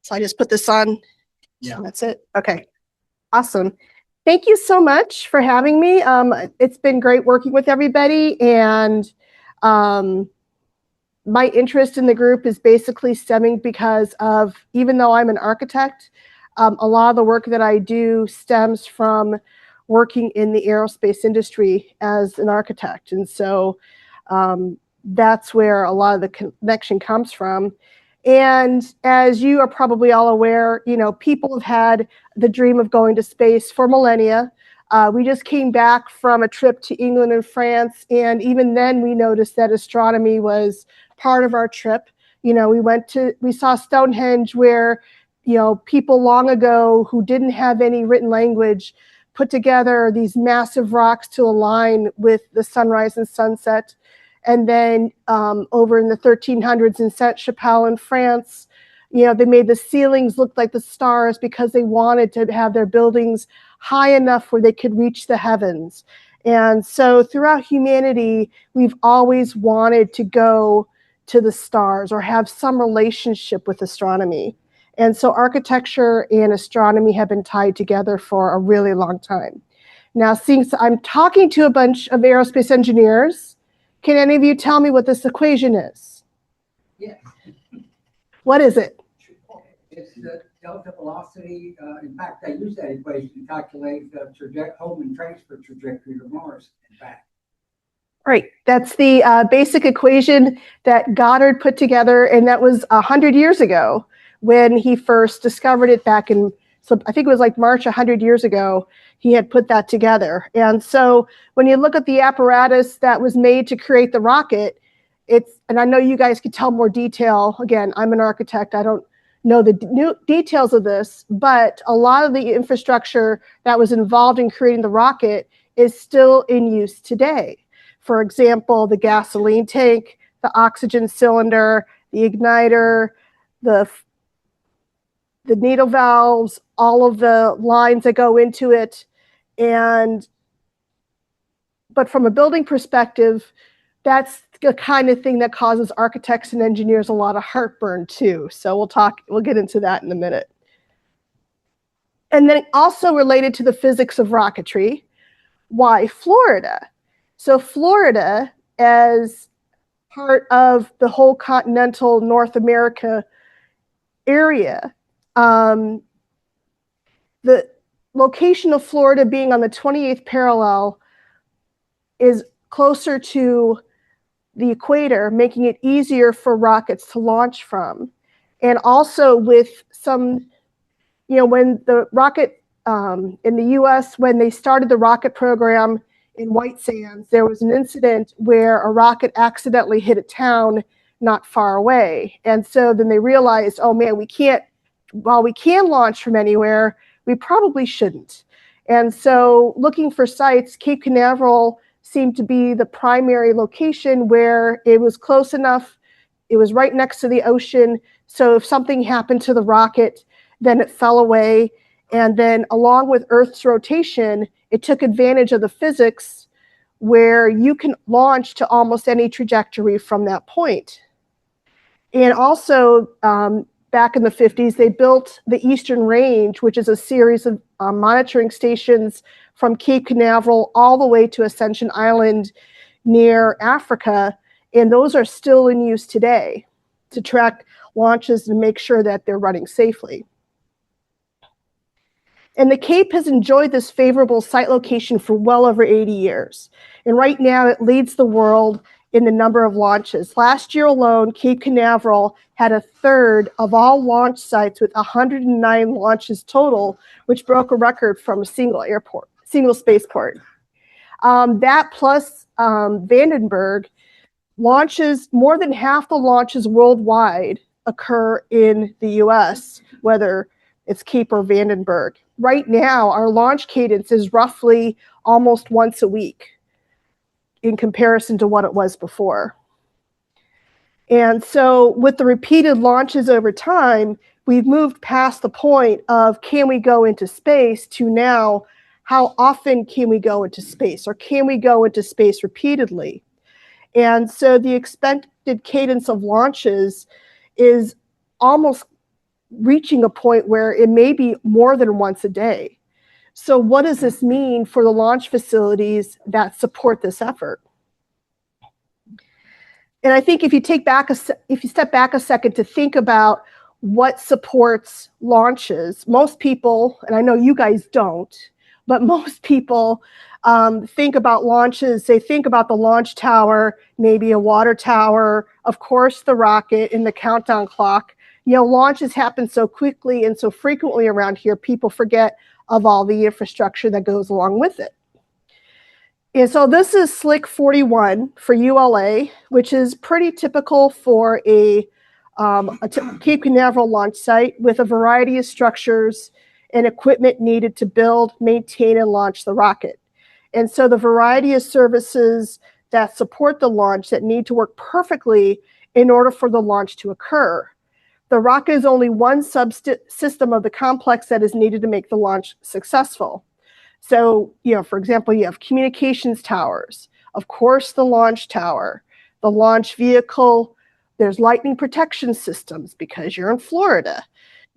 So I just put this on. Yeah. That's it. Okay. Awesome. Thank you so much for having me. It's been great working with everybody, and my interest in the group is basically stemming because of, even though I'm an architect, a lot of the work that I do stems from working in the aerospace industry as an architect. And so that's where a lot of the connection comes from. And as you are probably all aware, you know, people have had the dream of going to space for millennia. We just came back from a trip to England and France, and even then we noticed that astronomy was part of our trip. You know, we saw Stonehenge, where, you know, people long ago who didn't have any written language put together these massive rocks to align with the sunrise and sunset. And then over in the 1300s in Saint-Chapelle in France, you know, they made the ceilings look like the stars because they wanted to have their buildings high enough where they could reach the heavens. And so throughout humanity, we've always wanted to go to the stars or have some relationship with astronomy. And so architecture and astronomy have been tied together for a really long time. Now, since I'm talking to a bunch of aerospace engineers, can any of you tell me what this equation is? Yes. What is it? It's the delta velocity. In fact, they use that equation to calculate the home and transfer trajectory to Mars and back. Right. That's the basic equation that Goddard put together, and that was 100 years ago when he first discovered it back in, so I think it was like March 100 years ago, he had put that together. And so when you look at the apparatus that was made to create the rocket, and I know you guys could tell more detail. Again, I'm an architect. I don't know the new details of this, but a lot of the infrastructure that was involved in creating the rocket is still in use today. For example, the gasoline tank, the oxygen cylinder, the igniter, the needle valves, all of the lines that go into it. But from a building perspective, that's the kind of thing that causes architects and engineers a lot of heartburn too. So we'll get into that in a minute. And then also related to the physics of rocketry, why Florida? So Florida, as part of the whole continental North America area, the location of Florida being on the 28th parallel is closer to the equator, making it easier for rockets to launch from. And also with some, you know, when the rocket in the US, when they started the rocket program in White Sands, there was an incident where a rocket accidentally hit a town not far away. And so then they realized, oh man, while we can launch from anywhere, we probably shouldn't. And so looking for sites, Cape Canaveral seemed to be the primary location where it was close enough. It was right next to the ocean. So if something happened to the rocket, then it fell away. And then along with Earth's rotation, it took advantage of the physics where you can launch to almost any trajectory from that point. And also, back in the 50s, they built the Eastern Range, which is a series of monitoring stations from Cape Canaveral all the way to Ascension Island near Africa. And those are still in use today to track launches and make sure that they're running safely. And the Cape has enjoyed this favorable site location for well over 80 years. And right now it leads the world in the number of launches. Last year alone, Cape Canaveral had a third of all launch sites with 109 launches total, which broke a record from a single spaceport. That plus Vandenberg launches, more than half the launches worldwide occur in the US, whether it's Cape or Vandenberg. Right now, our launch cadence is roughly almost once a week in comparison to what it was before. And so with the repeated launches over time, we've moved past the point of can we go into space to now, how often can we go into space, or can we go into space repeatedly? And so the expected cadence of launches is almost reaching a point where it may be more than once a day. So what does this mean for the launch facilities that support this effort? And I think if you step back a second to think about what supports launches, most people, and I know you guys don't, but most people think about launches. They think about the launch tower, maybe a water tower, of course, the rocket and the countdown clock. You know, launches happen so quickly and so frequently around here, people forget of all the infrastructure that goes along with it. And so this is Slick 41 for ULA, which is pretty typical for a Cape Canaveral launch site with a variety of structures and equipment needed to build, maintain, and launch the rocket. And so the variety of services that support the launch that need to work perfectly in order for the launch to occur. The rocket is only one subsystem of the complex that is needed to make the launch successful. So, you know, for example, you have communications towers, of course, the launch tower, the launch vehicle, there's lightning protection systems because you're in Florida,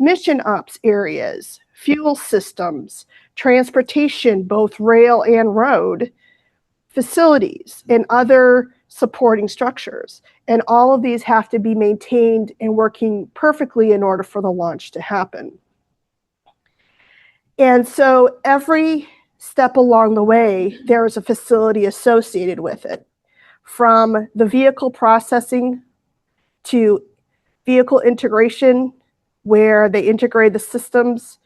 mission ops areas, fuel systems, transportation, both rail and road, facilities, and other supporting structures. And all of these have to be maintained and working perfectly in order for the launch to happen. And so every step along the way, there is a facility associated with it, from the vehicle processing to vehicle integration, where they integrate the systems,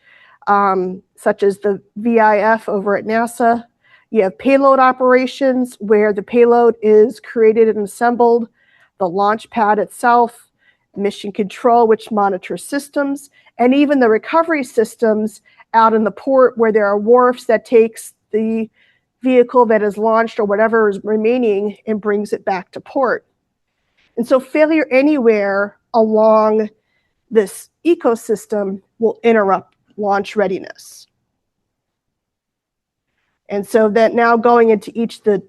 such as the VIF over at NASA. You have payload operations, where the payload is created and assembled, the launch pad itself, mission control, which monitors systems, and even the recovery systems out in the port, where there are wharfs that takes the vehicle that is launched or whatever is remaining and brings it back to port. And so failure anywhere along this ecosystem will interrupt launch readiness. And so that now going into each the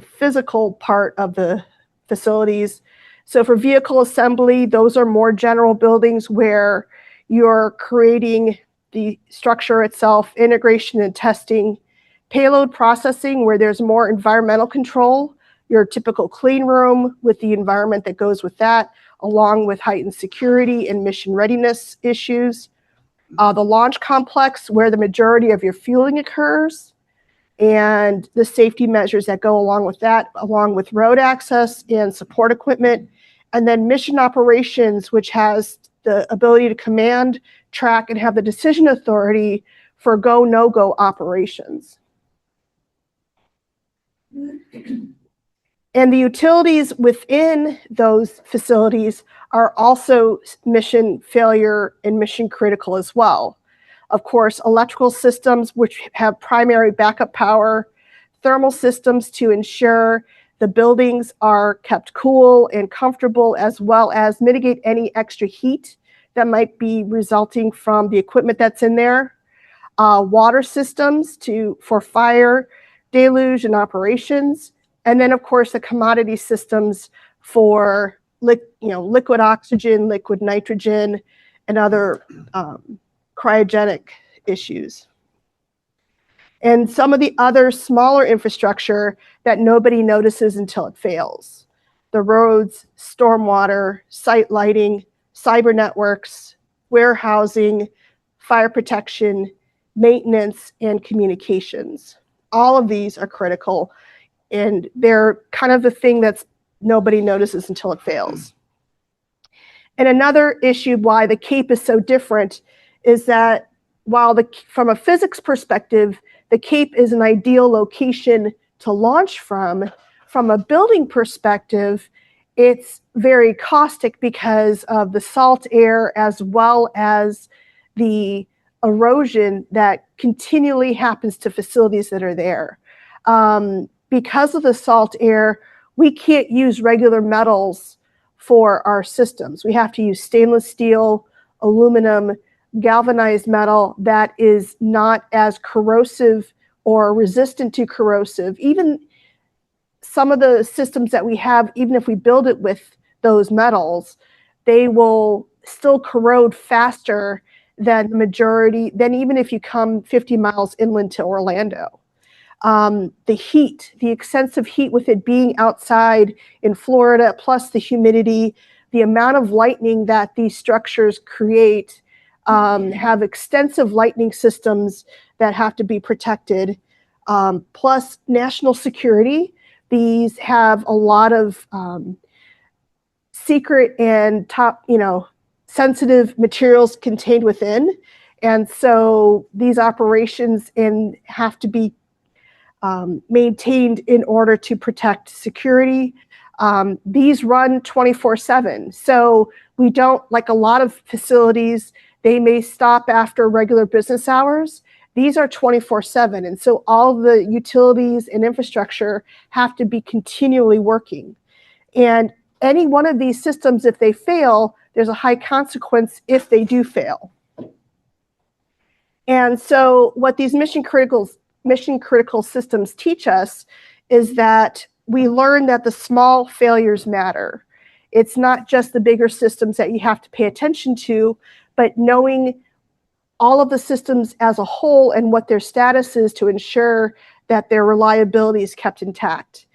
physical part of the facilities. So for vehicle assembly, those are more general buildings where you're creating the structure itself, integration and testing. Payload processing, where there's more environmental control, your typical clean room with the environment that goes with that, along with heightened security and mission readiness issues. The launch complex, where the majority of your fueling occurs, and the safety measures that go along with that, along with road access and support equipment. And then mission operations, which has the ability to command, track, and have the decision authority for go, no-go operations. And the utilities within those facilities are also mission failure and mission critical as well. Of course, electrical systems, which have primary backup power, thermal systems to ensure the buildings are kept cool and comfortable, as well as mitigate any extra heat that might be resulting from the equipment that's in there. Water systems for fire, deluge, and operations. And then, of course, the commodity systems for liquid oxygen, liquid nitrogen, and other cryogenic issues. And some of the other smaller infrastructure that nobody notices until it fails. The roads, stormwater, site lighting, cyber networks, warehousing, fire protection, maintenance, and communications. All of these are critical, and they're kind of the thing that's nobody notices until it fails. And another issue why the Cape is so different is that while from a physics perspective, the Cape is an ideal location to launch from a building perspective, it's very caustic because of the salt air as well as the erosion that continually happens to facilities that are there. Because of the salt air, we can't use regular metals for our systems. We have to use stainless steel, aluminum, galvanized metal that is not as corrosive or resistant to corrosive. Even some of the systems that we have, even if we build it with those metals, they will still corrode faster than the majority, than even if you come 50 miles inland to Orlando. The heat, the extensive heat with it being outside in Florida, plus the humidity, the amount of lightning that these structures create, have extensive lightning systems that have to be protected, plus national security. These have a lot of secret and top, sensitive materials contained within. And so these operations have to be maintained in order to protect security. These run 24/7. So we don't, like a lot of facilities, they may stop after regular business hours. These are 24/7. And so all the utilities and infrastructure have to be continually working. And any one of these systems, if they fail, there's a high consequence if they do fail. And so what these mission critical systems teach us is that we learn that the small failures matter. It's not just the bigger systems that you have to pay attention to, but knowing all of the systems as a whole and what their status is to ensure that their reliability is kept intact.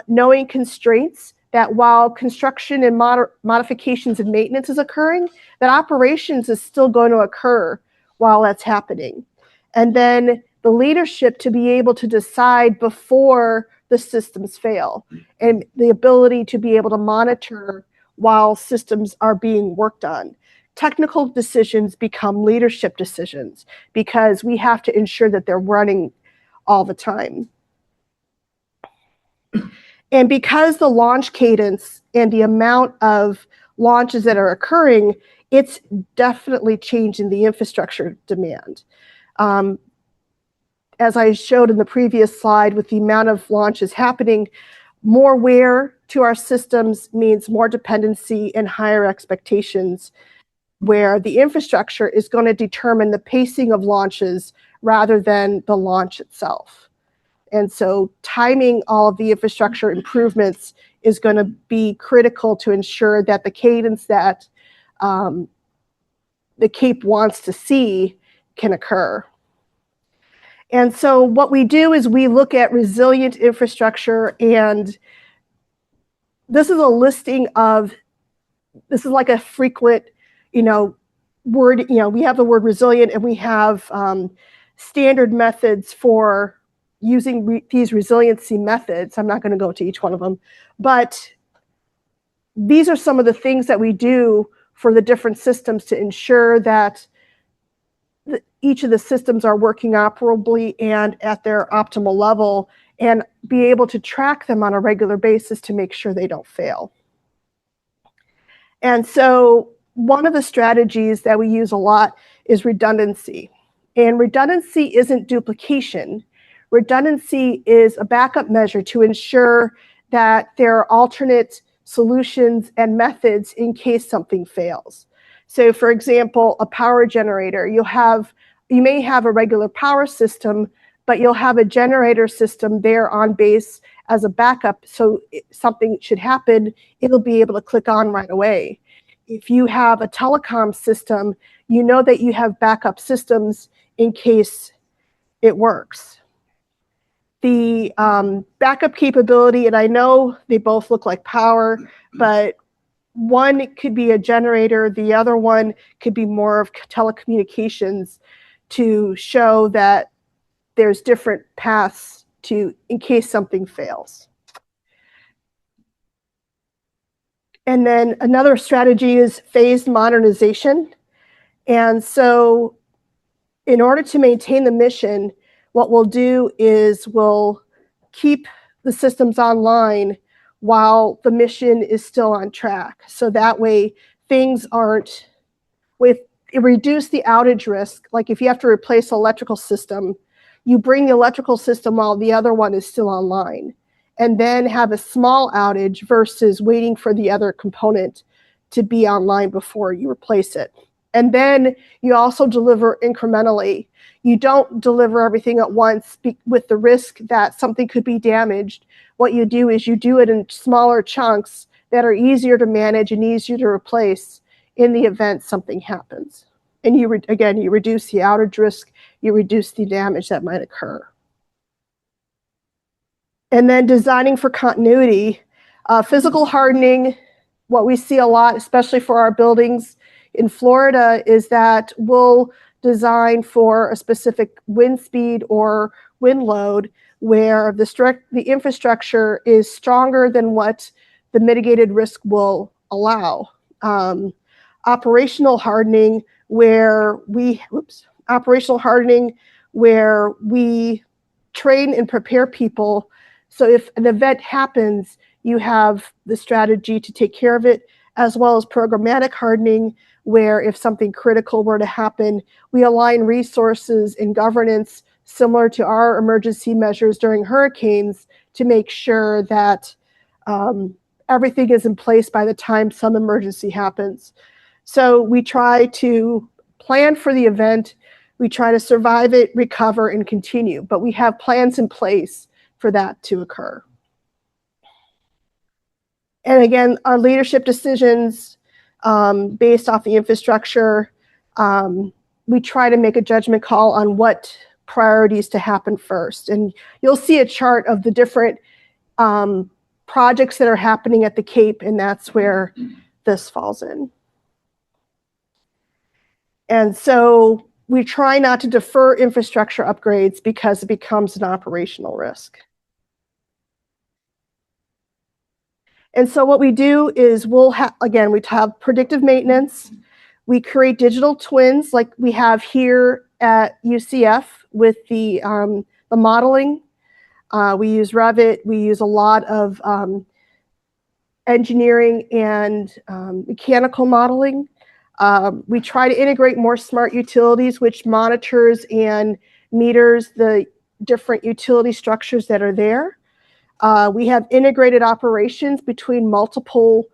Knowing constraints, that while construction and modifications and maintenance is occurring, that operations is still going to occur while that's happening. And then the leadership to be able to decide before the systems fail, and the ability to be able to monitor while systems are being worked on. Technical decisions become leadership decisions because we have to ensure that they're running all the time. And because the launch cadence and the amount of launches that are occurring, it's definitely changing the infrastructure demand. As I showed in the previous slide, with the amount of launches happening, more wear to our systems means more dependency and higher expectations, where the infrastructure is going to determine the pacing of launches rather than the launch itself. And so timing all of the infrastructure improvements is going to be critical to ensure that the cadence that the Cape wants to see can occur. And so what we do is we look at resilient infrastructure, and this is a listing of, this is like a frequent, word, we have the word resilient, and we have standard methods for using these resiliency methods. I'm not going to go to each one of them, but these are some of the things that we do for the different systems to ensure that each of the systems are working operably and at their optimal level, and be able to track them on a regular basis to make sure they don't fail. And so one of the strategies that we use a lot is redundancy. And redundancy isn't duplication. Redundancy is a backup measure to ensure that there are alternate solutions and methods in case something fails. So for example, a power generator, you may have a regular power system, but you'll have a generator system there on base as a backup. So if something should happen, it'll be able to click on right away. If you have a telecom system, you know that you have backup systems in case it works. The backup capability, and I know they both look like power, but one could be a generator, the other one could be more of telecommunications, to show that there's different paths in case something fails. And then another strategy is phased modernization. And so in order to maintain the mission, what we'll do is we'll keep the systems online while the mission is still on track. So that way things aren't, reduce the outage risk. Like if you have to replace an electrical system, you bring the electrical system while the other one is still online, and then have a small outage versus waiting for the other component to be online before you replace it. And then you also deliver incrementally. You don't deliver everything at once with the risk that something could be damaged. What you do is you do it in smaller chunks that are easier to manage and easier to replace in the event something happens. And again, you reduce the outage risk, you reduce the damage that might occur. And then designing for continuity, physical hardening, what we see a lot, especially for our buildings in Florida, is that we'll design for a specific wind speed or wind load where the infrastructure is stronger than what the mitigated risk will allow. Operational hardening where we train and prepare people so if an event happens, you have the strategy to take care of it, as well as programmatic hardening, where if something critical were to happen, we align resources and governance similar to our emergency measures during hurricanes to make sure that everything is in place by the time some emergency happens. So we try to plan for the event, we try to survive it, recover, and continue, but we have plans in place for that to occur. And again, our leadership decisions based off the infrastructure, we try to make a judgment call on what priorities to happen first. And you'll see a chart of the different projects that are happening at the Cape, and that's where this falls in. And so we try not to defer infrastructure upgrades because it becomes an operational risk. And so what we do is we have predictive maintenance. We create digital twins like we have here at UCF with the modeling. We use Revit. We use a lot of engineering and mechanical modeling. We try to integrate more smart utilities, which monitors and meters the different utility structures that are there. We have integrated operations between multiple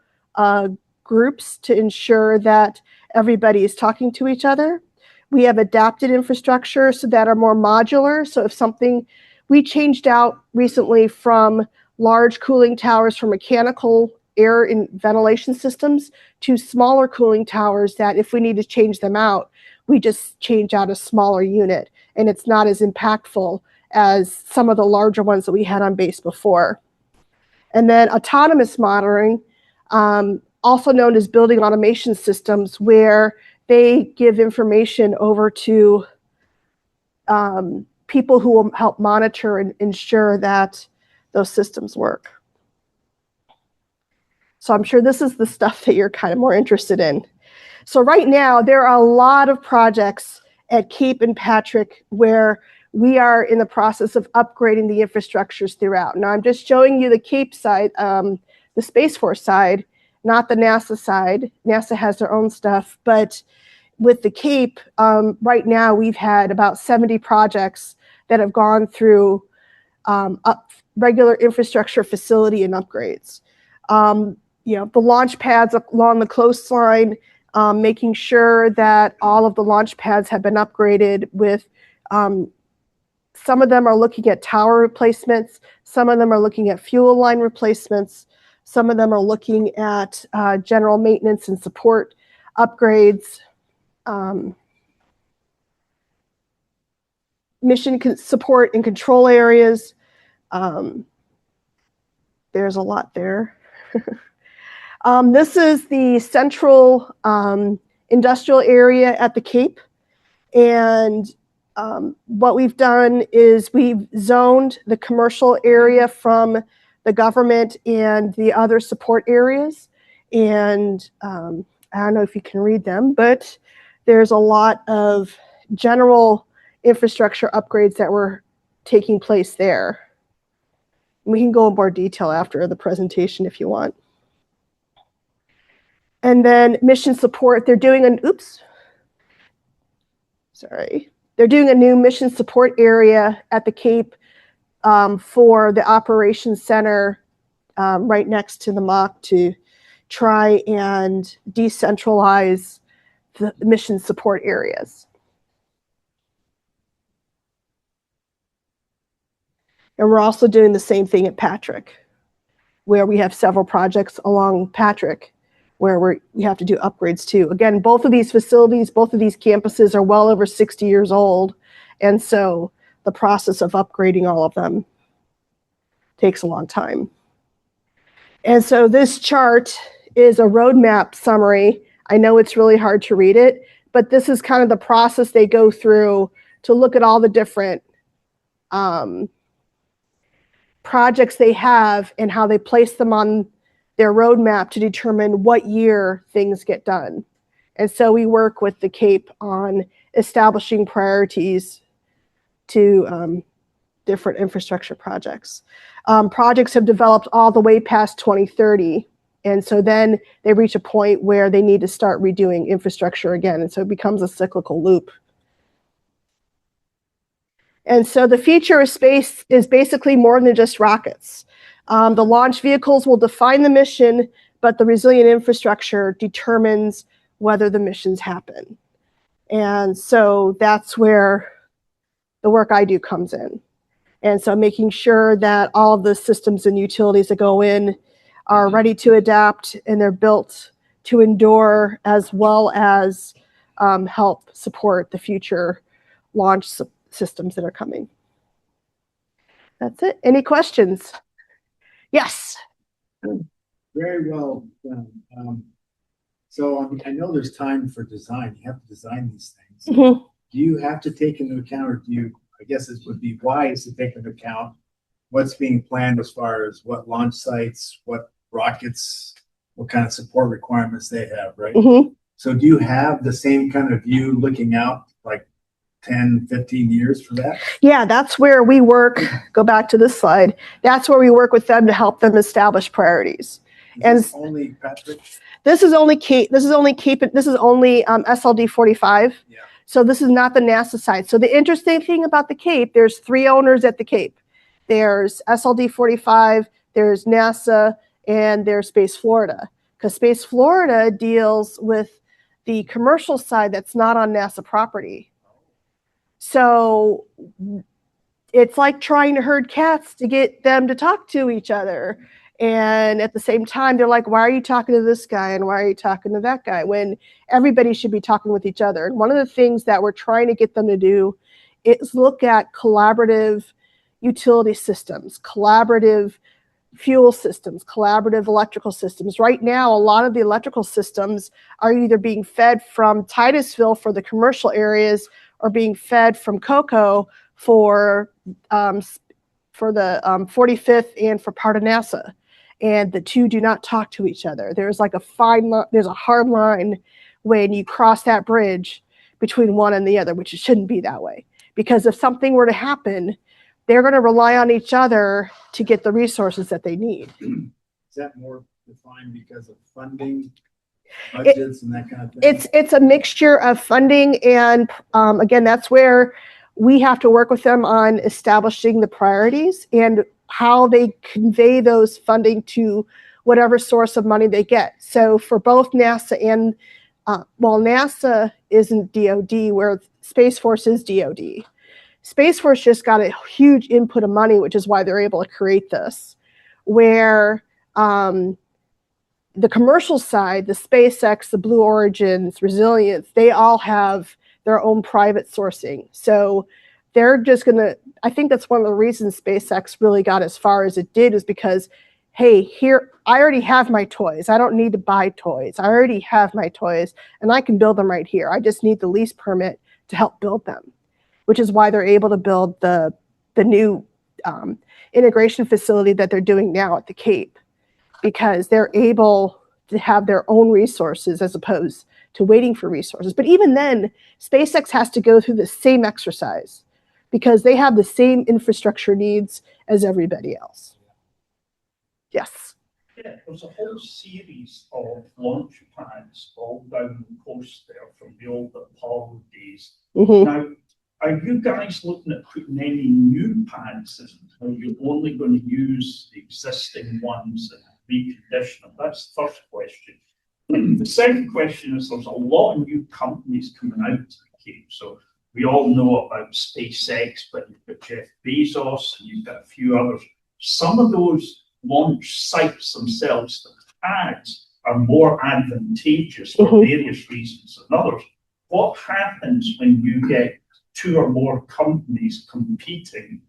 groups to ensure that everybody is talking to each other. We have adapted infrastructure so that are more modular. So if we changed out recently from large cooling towers for mechanical air and ventilation systems to smaller cooling towers that if we need to change them out, we just change out a smaller unit, and it's not as impactful as some of the larger ones that we had on base before. And then autonomous monitoring, also known as building automation systems, where they give information over to people who will help monitor and ensure that those systems work. So I'm sure this is the stuff that you're kind of more interested in. So right now, there are a lot of projects at Cape and Patrick where we are in the process of upgrading the infrastructures throughout. Now, I'm just showing you the Cape side, the Space Force side, not the NASA side. NASA has their own stuff, but with the Cape, right now we've had about 70 projects that have gone through regular infrastructure facility and upgrades. The launch pads along the coastline, making sure that all of the launch pads have been upgraded with some of them are looking at tower replacements. Some of them are looking at fuel line replacements. Some of them are looking at general maintenance and support upgrades. Mission support and control areas. There's a lot there. This is the central industrial area at the Cape. And what we've done is we've zoned the commercial area from the government and the other support areas. And I don't know if you can read them, but there's a lot of general infrastructure upgrades that were taking place there. We can go in more detail after the presentation if you want. And then mission support, they're doing They're doing a new mission support area at the Cape for the operations center right next to the MOC to try and decentralize the mission support areas. And we're also doing the same thing at Patrick, where we have several projects along Patrick where we have to do upgrades too. Again, both of these facilities, both of these campuses are well over 60 years old. And so the process of upgrading all of them takes a long time. And so this chart is a roadmap summary. I know it's really hard to read it, but this is kind of the process they go through to look at all the different projects they have and how they place them on their roadmap to determine what year things get done. And so we work with the Cape on establishing priorities to different infrastructure projects. Projects have developed all the way past 2030. And so then they reach a point where they need to start redoing infrastructure again. And so it becomes a cyclical loop. And so the future of space is basically more than just rockets. The launch vehicles will define the mission, but the resilient infrastructure determines whether the missions happen. And so that's where the work I do comes in. And so making sure that all of the systems and utilities that go in are ready to adapt and they're built to endure, as well as help support the future launch systems that are coming. That's it. Any questions? Yes. Very well done. So I know there's time for design. You have to design these things. Mm-hmm. Do you have to take into account, or do you, I guess it would be wise to take into account what's being planned as far as what launch sites, what rockets, what kind of support requirements they have, right? Mm-hmm. So do you have the same kind of view looking out like 10, 15 years for that? Yeah, that's where we work. Go back to this slide. That's where we work with them to help them establish priorities. Is this only Patrick? This is only Cape. This is only SLD 45. Yeah. So this is not the NASA side. So the interesting thing about the Cape, there's 3 owners at the Cape. There's SLD 45, there's NASA, and there's Space Florida. Because Space Florida deals with the commercial side that's not on NASA property. So it's like trying to herd cats to get them to talk to each other. And at the same time, they're like, why are you talking to this guy? And why are you talking to that guy? When everybody should be talking with each other. And one of the things that we're trying to get them to do is look at collaborative utility systems, collaborative fuel systems, collaborative electrical systems. Right now, a lot of the electrical systems are either being fed from Titusville for the commercial areas or being fed from Cocoa for the 45th and for part of NASA. And the two do not talk to each other. There's like there's a hard line when you cross that bridge between one and the other, which it shouldn't be that way. Because if something were to happen, they're going to rely on each other to get the resources that they need. Is that more defined because of funding, budgets, and that kind of thing? It's a mixture of funding and, again, that's where we have to work with them on establishing the priorities and how they convey those funding to whatever source of money they get. So for both NASA and, NASA isn't DOD, where Space Force is DOD. Space Force just got a huge input of money, which is why they're able to create this, where the commercial side, the SpaceX, the Blue Origins, Resilience, they all have their own private sourcing. So they're just going to, I think that's one of the reasons SpaceX really got as far as it did, is because, hey, here, I already have my toys. I don't need to buy toys. I already have my toys and I can build them right here. I just need the lease permit to help build them, which is why they're able to build the new integration facility that they're doing now at the Cape, because they're able to have their own resources as opposed to waiting for resources. But even then, SpaceX has to go through the same exercise because they have the same infrastructure needs as everybody else. Yes. Yeah, there's a whole series of launch pads all down the coast there from the old Apollo days. Mm-hmm. Now, are you guys looking at putting any new pads in? Or are you only going to use the existing ones and recondition them? That's the first question. The second question is there's a lot of new companies coming out to the Cape. So we all know about SpaceX, but you've got Jeff Bezos and you've got a few others. Some of those launch sites themselves, the pads, are more advantageous for various reasons than others. What happens when you get two or more companies competing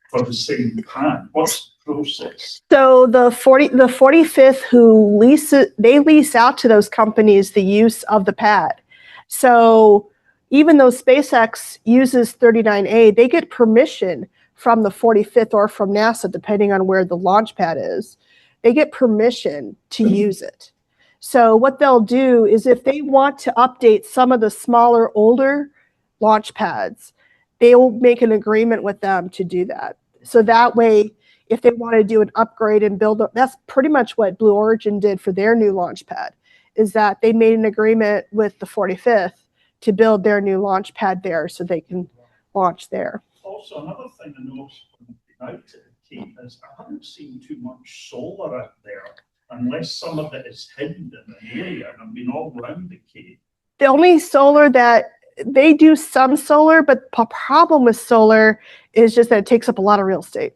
for the same pad? What's the process? So the 45th who they lease out to those companies the use of the pad. So even though SpaceX uses 39A, they get permission from the 45th or from NASA, depending on where the launch pad is. They get permission to use it. So what they'll do is if they want to update some of the smaller, older launch pads, they will make an agreement with them to do that. So that way, if they want to do an upgrade and build, that's pretty much what Blue Origin did for their new launch pad, is that they made an agreement with the 45th to build their new launch pad there so they can launch there. Also, another thing I noticed when I've been out to the Cape is I haven't seen too much solar out there, unless some of it is hidden in an area, and I've been all around the Cape. The only solar that they do some solar, but the problem with solar is just that it takes up a lot of real estate.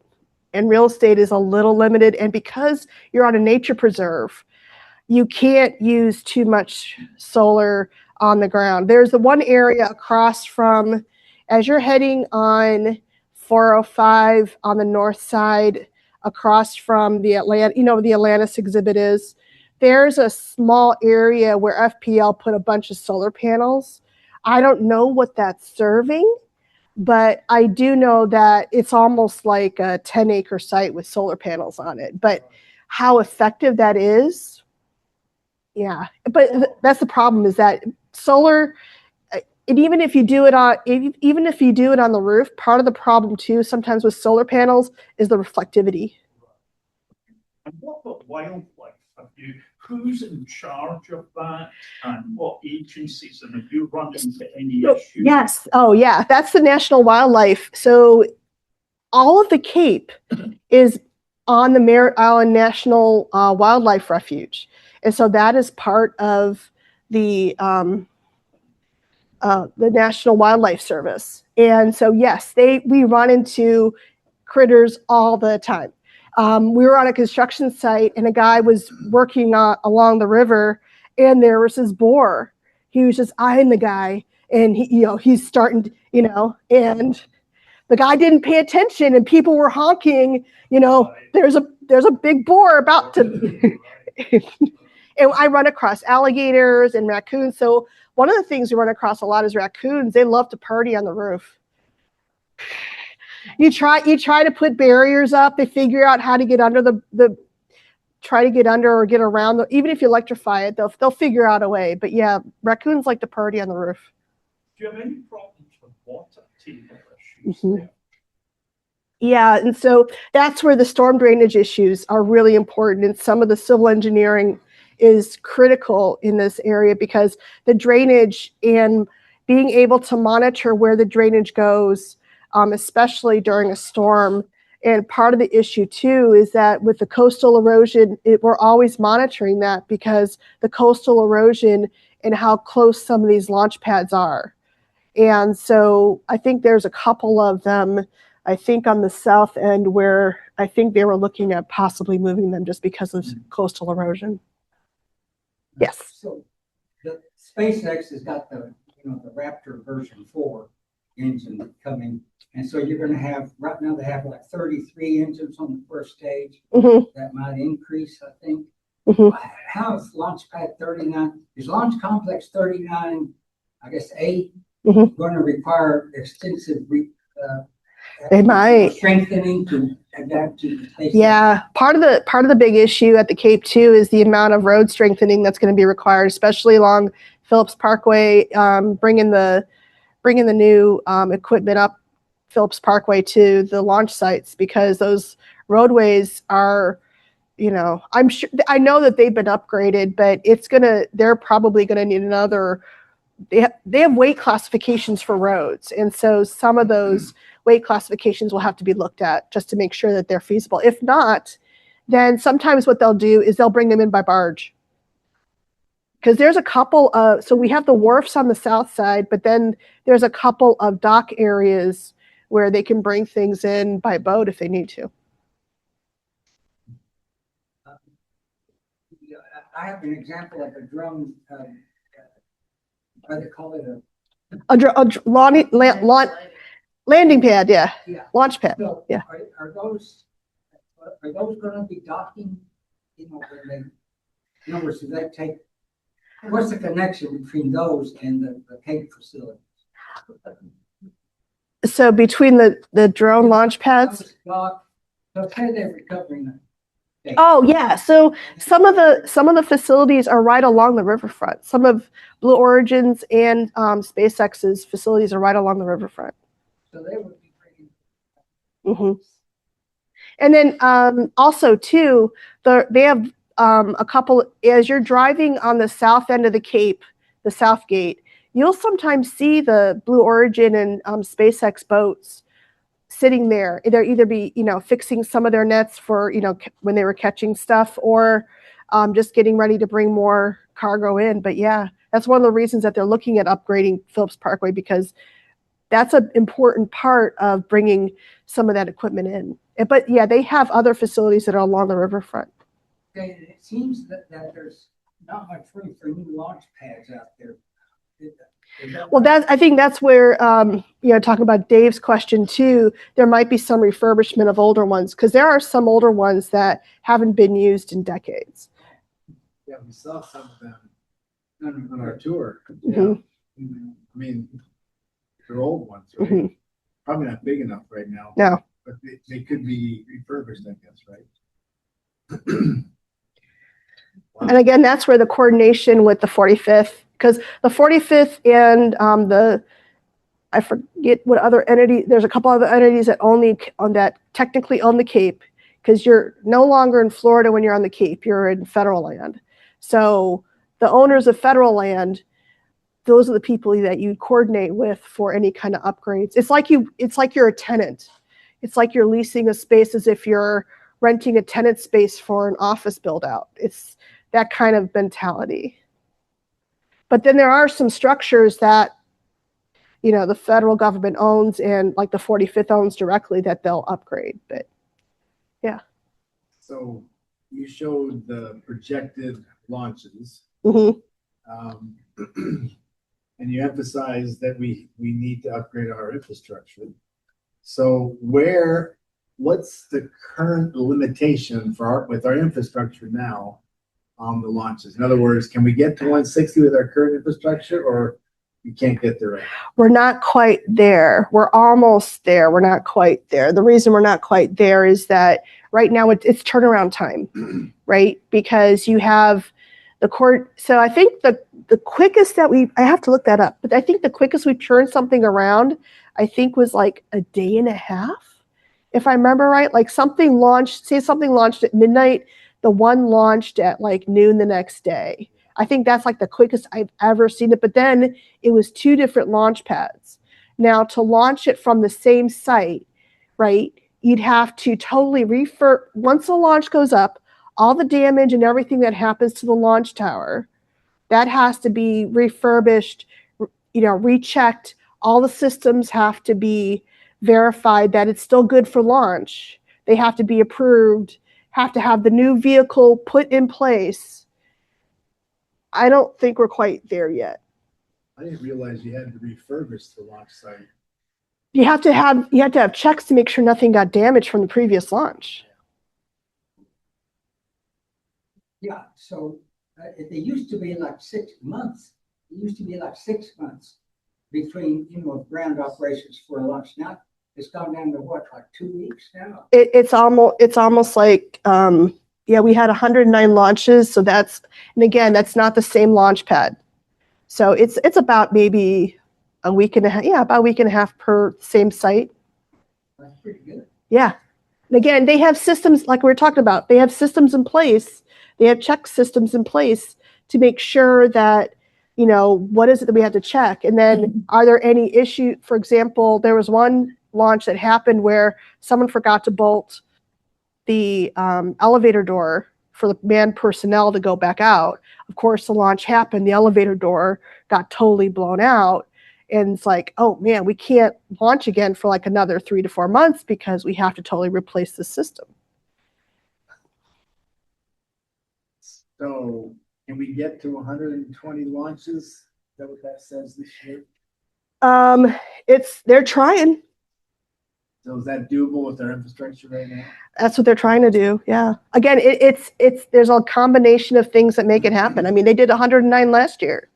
And real estate is a little limited. And because you're on a nature preserve, you can't use too much solar on the ground. There's the one area across from, as you're heading on 405 on the north side, across from the Atlanta, you know where the Atlantis exhibit is, there's a small area where FPL put a bunch of solar panels. I don't know what that's serving, but I do know that it's almost like a 10-acre site with solar panels on it. But how effective that is, yeah. But that's the problem, is that solar, and even if you do it on, even if you do it on the roof, part of the problem too sometimes with solar panels is the reflectivity. And what about wildlife? Who's in charge of that, and what agencies, and have you run into any issues? Yes. Oh, yeah. That's the National Wildlife. So all of the Cape is on the Merritt Island National Wildlife Refuge, and so that is part of the National Wildlife Service. And so yes, we run into critters all the time. We were on a construction site and a guy was working along the river, and there was this boar. He was just eyeing the guy, and he's starting, and the guy didn't pay attention, and people were honking, there's a big boar about to, and I run across alligators and raccoons. So one of the things we run across a lot is raccoons. They love to party on the roof. You try to put barriers up. They figure out how to get under try to get under or get around. Even if you electrify it, they'll figure out a way. But yeah, raccoons like to party on the roof. Do you have any problems with water table issues there? Yeah, and so that's where the storm drainage issues are really important. And some of the civil engineering is critical in this area, because the drainage and being able to monitor where the drainage goes, especially during a storm. And part of the issue too is that with the coastal erosion, we're always monitoring that, because the coastal erosion and how close some of these launch pads are. And so I think there's a couple of them, I think on the south end, where I think they were looking at possibly moving them just because of coastal erosion. Yes. So the SpaceX has got the Raptor version 4 engine coming. And so you're going to have, right now they have like 33 engines on the first stage. That might increase, I think. How is Launchpad 39, is Launch Complex 39, I guess, A, going to require extensive they might strengthening to adapt to the space? Yeah, part of the big issue at the Cape too is the amount of road strengthening that's going to be required, especially along Phillips Parkway, bringing the new equipment up Phillips Parkway to the launch sites, because those roadways are, I'm sure, I know that they've been upgraded, but they're probably gonna need another. They have weight classifications for roads, and so some of those weight classifications will have to be looked at just to make sure that they're feasible. If not, then sometimes what they'll do is they'll bring them in by barge. Because there's a couple of, so we have the wharfs on the south side, but then there's a couple of dock areas where they can bring things in by boat if they need to. I have an example of a drone, what do they call it? Landing pad, yeah, Yeah. launch pad, So yeah. are those gonna be docking, you know, when they, in other words, do they take, what's the connection between those and the Cape facility? So between the drone launch pads. Those dock, so say they're recovering. Oh yeah, so some of the facilities are right along the riverfront. Some of Blue Origin's and SpaceX's facilities are right along the riverfront. So they would be pretty. Mm-hmm. And then also too, they have a couple, as you're driving on the south end of the Cape, the South Gate, you'll sometimes see the Blue Origin and SpaceX boats sitting there. They'll either be, you know, fixing some of their nets for, you know, when they were catching stuff, or just getting ready to bring more cargo in. But yeah, that's one of the reasons that they're looking at upgrading Phillips Parkway, because that's an important part of bringing some of that equipment in. But yeah, they have other facilities that are along the riverfront. Okay, it seems that there's not much room for new launch pads out there. Well, I think that's where, you know, talking about Dave's question too, there might be some refurbishment of older ones, because there are some older ones that haven't been used in decades. Yeah, we saw some of them on our tour. Mhm. Yeah. I mean, they're old ones, right? Mhm. Probably not big enough right now. No. But they could be refurbished, I guess, right? And again, that's where the coordination with the 45th, because the 45th and I forget what other entity, there's a couple other entities that technically own the Cape, because you're no longer in Florida when you're on the Cape, you're in federal land. So the owners of federal land, those are the people that you coordinate with for any kind of upgrades. It's like you're a tenant. It's like you're leasing a space as if you're renting a tenant space for an office build out. It's that kind of mentality. But then there are some structures that, you know, the federal government owns, and like the 45th owns directly, that they'll upgrade. But yeah. So you showed the projected launches. Mm-hmm. And you emphasized that we need to upgrade our infrastructure. So what's the current limitation with our infrastructure now on the launches? In other words, can we get to 160 with our current infrastructure, or you can't get there right now? We're not quite there. We're almost there. We're not quite there. The reason we're not quite there is that right now it's turnaround time, right? Because you have the court. So I think the quickest that I have to look that up, but I think the quickest we turned something around, I think, was like a day and a half, if I remember right. Like something launched at midnight, the one launched at like noon the next day. I think that's like the quickest I've ever seen it. But then it was 2 different launch pads. Now to launch it from the same site, right, you'd have to totally once the launch goes up, all the damage and everything that happens to the launch tower, that has to be refurbished, you know, rechecked. All the systems have to be verified that it's still good for launch. They have to be approved, have to have the new vehicle put in place. I don't think we're quite there yet. I didn't realize you had to refurbish the launch site. You have to have checks to make sure nothing got damaged from the previous launch. Yeah, so it used to be like 6 months. It used to be like 6 months between, you know, ground operations for a launch. Now it's gone down to what, like 2 weeks now? It's almost like, yeah, we had 109 launches. So that's not the same launch pad. So it's about maybe a week and a half. Yeah, about a week and a half per same site. That's pretty good. Yeah. And again, they have systems like we were talking about. They have systems in place. They have check systems in place to make sure that, you know, what is it that we have to check? And then are there any issues? For example, there was one launch that happened where someone forgot to bolt the elevator door for the manned personnel to go back out. Of course, the launch happened. The elevator door got totally blown out. And it's like, oh man, we can't launch again for like another 3 to 4 months because we have to totally replace the system. So Can we get to 120 launches? Is that what that says this year? They're trying. So is that doable with their infrastructure right now? That's what they're trying to do. Yeah. Again, there's a combination of things that make it happen. I mean, they did 109 last year.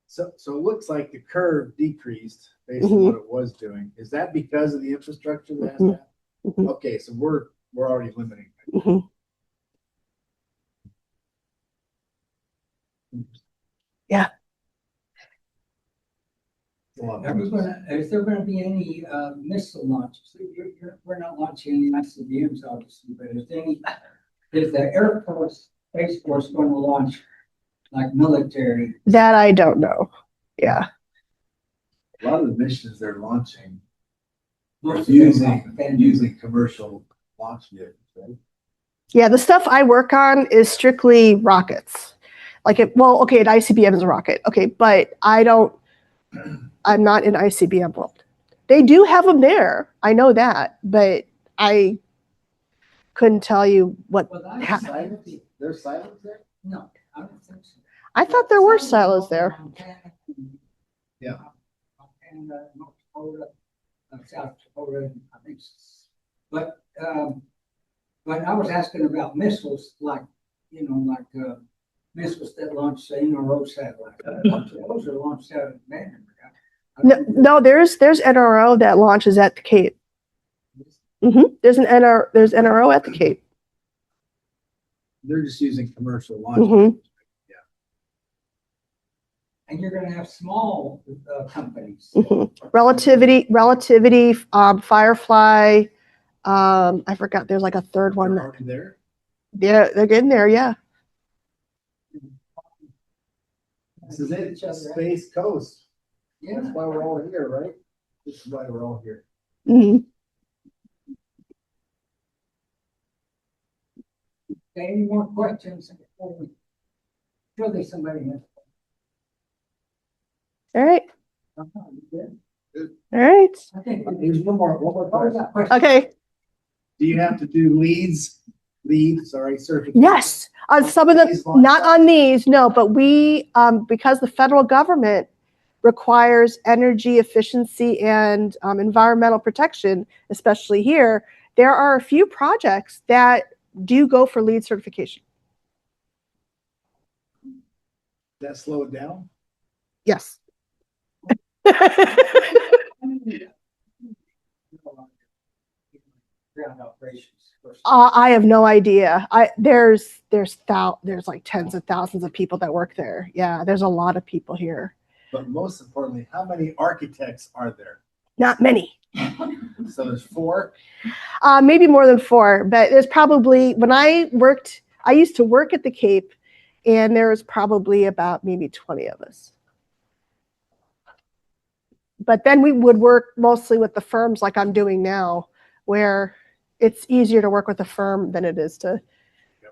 So it looks like the curve decreased based on what it was doing. Is that because of the infrastructure that has that? Okay, so we're already limiting. Yeah. Is there gonna be any missile launches? We're not launching any ICBMs, obviously, but is the Air Force, Space Force going to launch like military? That I don't know. Yeah. A lot of the missions they're launching Most using commercial launch vehicles, right? Yeah, the stuff I work on is strictly rockets. Like an ICBM is a rocket. Okay, but I'm not in ICBM world. They do have them there. I know that, but I couldn't tell you what happened. There's silos there? No, I don't think so. I thought there were silos there. Yeah. And North Dakota, South Dakota, I think. But I was asking about missiles, like missiles that launch the NRO satellite. Those are launched out of Vandenberg. No, there's NRO that launches at the Cape. There's NRO at the Cape. They're just using commercial launch. Yeah. And you're going to have small companies. Relativity, Firefly. I forgot. There's like a third one. They're already there? Yeah, they're getting there. Yeah. This is it. Just Space Coast. Yeah. That's why we're all here, right? This is why we're all here. Any more questions before we show there's somebody here? All right. All right. I think there's one more question. Okay. Do you have to do certification? Yes. On some of them, not on these, no, but we, because the federal government requires energy efficiency and environmental protection, especially here, there are a few projects that do go for LEED certification. That slow it down? Yes. Ground operations. I have no idea. There's like tens of thousands of people that work there. Yeah, there's a lot of people here. But most importantly, how many architects are there? Not many. So there's 4? Maybe more than 4, but there's probably, when I used to work at the Cape, and there was probably about maybe 20 of us. But then we would work mostly with the firms like I'm doing now, where it's easier to work with a firm than it is to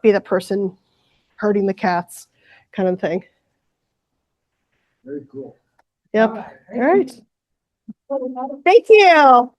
be the person herding the cats kind of thing. Very cool. Yep. All right. Thank you.